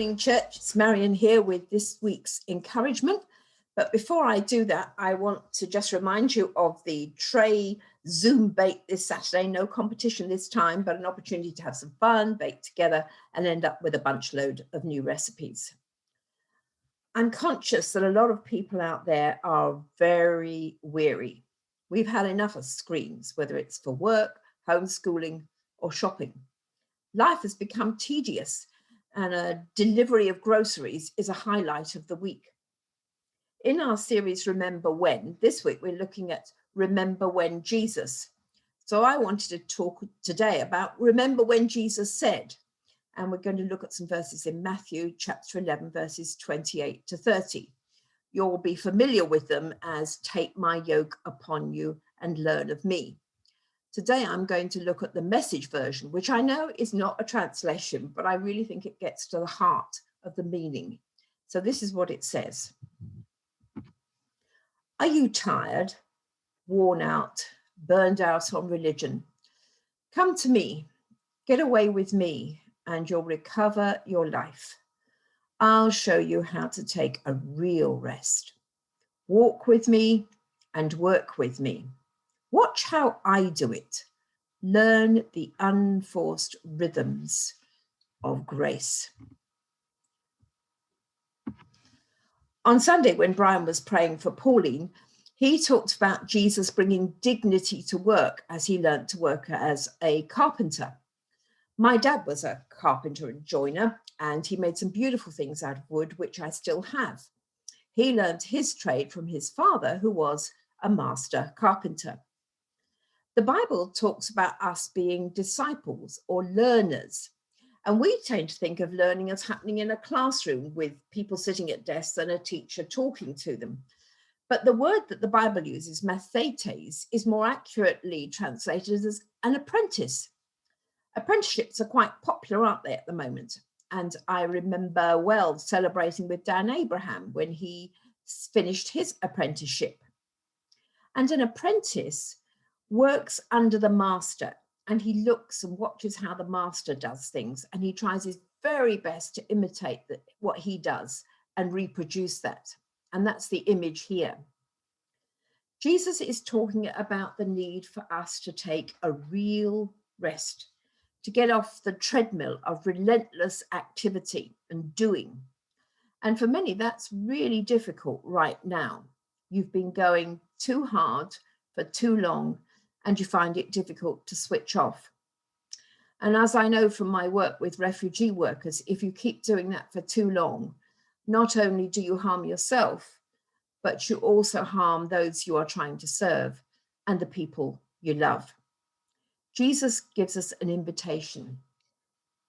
morning, church. It's Marion here with this week's encouragement. But before I do that, I want to just remind you of the tray Zoom bake this Saturday. No competition this time, but an opportunity to have some fun, bake together, and end up with a bunch load of new recipes. I'm conscious that a lot of people out there are very weary. We've had enough of screens, whether it's for work, homeschooling, or shopping. Life has become tedious, and a delivery of groceries is a highlight of the week. In our series, Remember When, this week we're looking at Remember When Jesus. So I wanted to talk today about Remember When Jesus Said, and we're going to look at some verses in Matthew chapter 11, verses 28 to 30. You'll be familiar with them as "Take my yoke upon you and learn of me." Today, I'm going to look at the Message version, which I know is not a translation, but I really think it gets to the heart of the meaning. So this is what it says. Are you tired, worn out, burned out on religion? Come to me, get away with me, and you'll recover your life. I'll show you how to take a real rest. Walk with me and work with me. Watch how I do it. Learn the unforced rhythms of grace. On Sunday, when Brian was praying for Pauline, he talked about Jesus bringing dignity to work as he learned to work as a carpenter. My dad was a carpenter and joiner, and he made some beautiful things out of wood, which I still have. He learned his trade from his father, who was a master carpenter. The Bible talks about us being disciples or learners, and we tend to think of learning as happening in a classroom with people sitting at desks and a teacher talking to them. But the word that the Bible uses, mathetes, is more accurately translated as an apprentice. Apprenticeships are quite popular, aren't they, at the moment? And I remember well celebrating with Dan Abraham when he finished his apprenticeship. And an apprentice works under the master, and he looks and watches how the master does things, and he tries his very best to imitate what he does and reproduce that. And that's the image here. Jesus is talking about the need for us to take a real rest, to get off the treadmill of relentless activity and doing. And for many, that's really difficult right now. You've been going too hard for too long, and you find it difficult to switch off. And as I know from my work with refugee workers, if you keep doing that for too long, not only do you harm yourself, but you also harm those you are trying to serve and the people you love. Jesus gives us an invitation.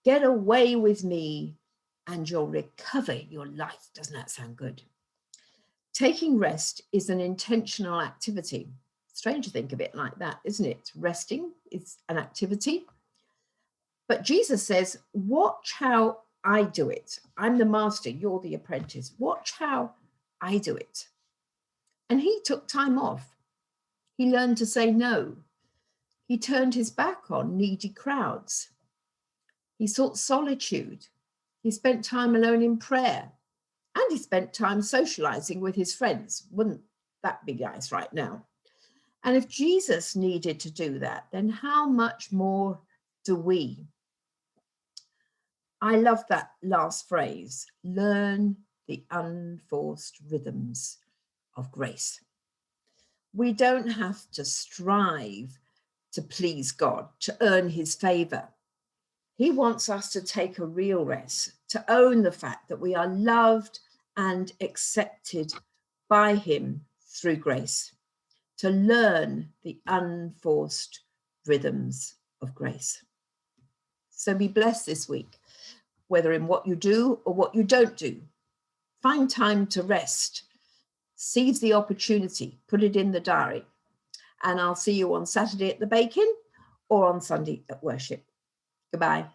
Get away with me and you'll recover your life. Doesn't that sound good? Taking rest is an intentional activity. Strange to think of it like that, isn't it? Resting is an activity. But Jesus says, watch how I do it. I'm the master, you're the apprentice. Watch how I do it. And he took time off. He learned to say no. He turned his back on needy crowds. He sought solitude. He spent time alone in prayer. And he spent time socializing with his friends. Wouldn't that be nice right now? And if Jesus needed to do that, then how much more do we? I love that last phrase, learn the unforced rhythms of grace. We don't have to strive to please God, to earn his favor. He wants us to take a real rest, to own the fact that we are loved and accepted by him through grace, to learn the unforced rhythms of grace. So be blessed this week, whether in what you do or what you don't do. Find time to rest. Seize the opportunity, put it in the diary. And I'll see you on Saturday at the bake-in or on Sunday at worship. Goodbye.